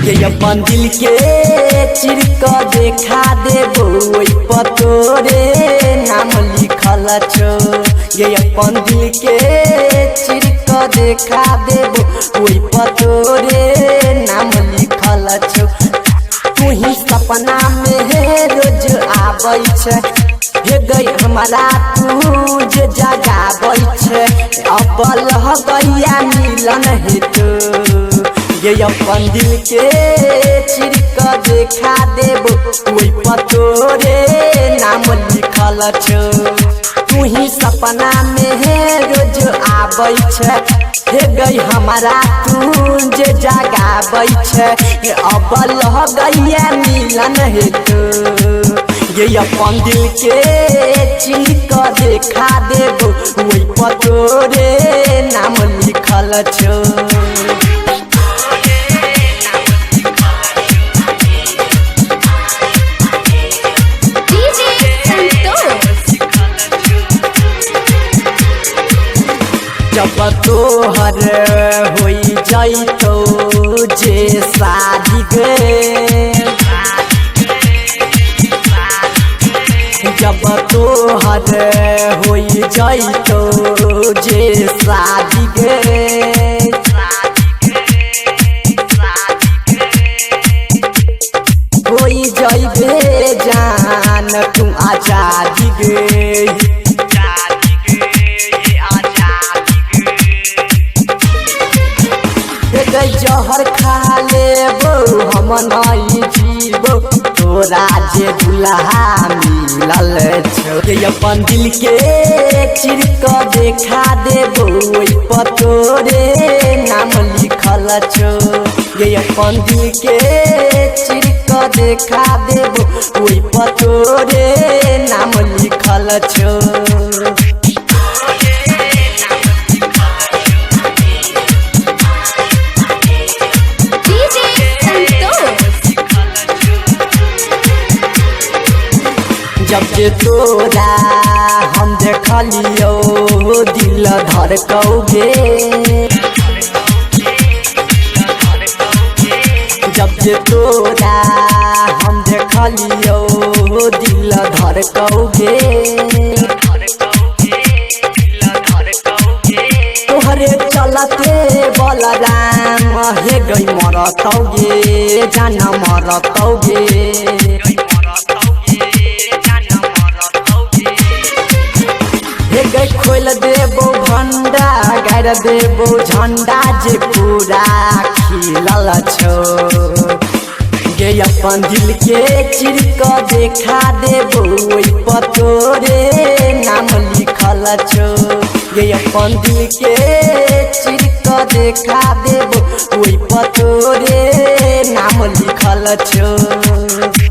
ये अपन दिल के चिरक देखा देबो ओइ पतोरे नाम लिखल छो। ये अपन दिल के चिरक देखा देबो ओइ पतोरे नाम लिखल छो। तू ही सपना में रोज आबै छै हे गई हमारा तू जे जगाबै छै अब लह गैया मिलन हेतु। ये अपन दिल के चिरक देखा देबो ओइ पतोरे नाम लिखल छो। तू ही सपना में रोज आबै छै हे गई हमारा तू जे जगाबै छै अब लह गैया मिलन हेतु। ये अपन दिल के चिरक देखा देबो ओइ पतोरे नाम लिखल छो। जब तोहर होई जाइतो जे शादी गे, जब तोहर होई जाइतो जे शादी गे, होई जाइबे जान तुम आजादी गे। जहर खा लेबो हम नहीं जीबो तोरा जे दुल्हा मिलल छो। ये अपन दिल के चिरक देखा देबो ओइ पतोरे नाम लिखल छो। ये अपन दिल के चिरक देखा देबो ओइ पतोरे नाम लिखल छो। जब जे तोरा हम देखलियो दिल धड़कौगे, जब जे तोरा हम देखलियो दिल धड़कौगे, तोहरे चलते बलराम हे गई मरतौगे जान मरतौगे। खोल देबो भंडा गाड़ देबो झंडा जे पूरा खिलल छो। ये अपन दिल के चिरक देखा देबो ओइ पतोरे नाम लिखल छो। ये अपन दिल के चिरक देखा देबो ओइ पतोरे नाम लिखल छो।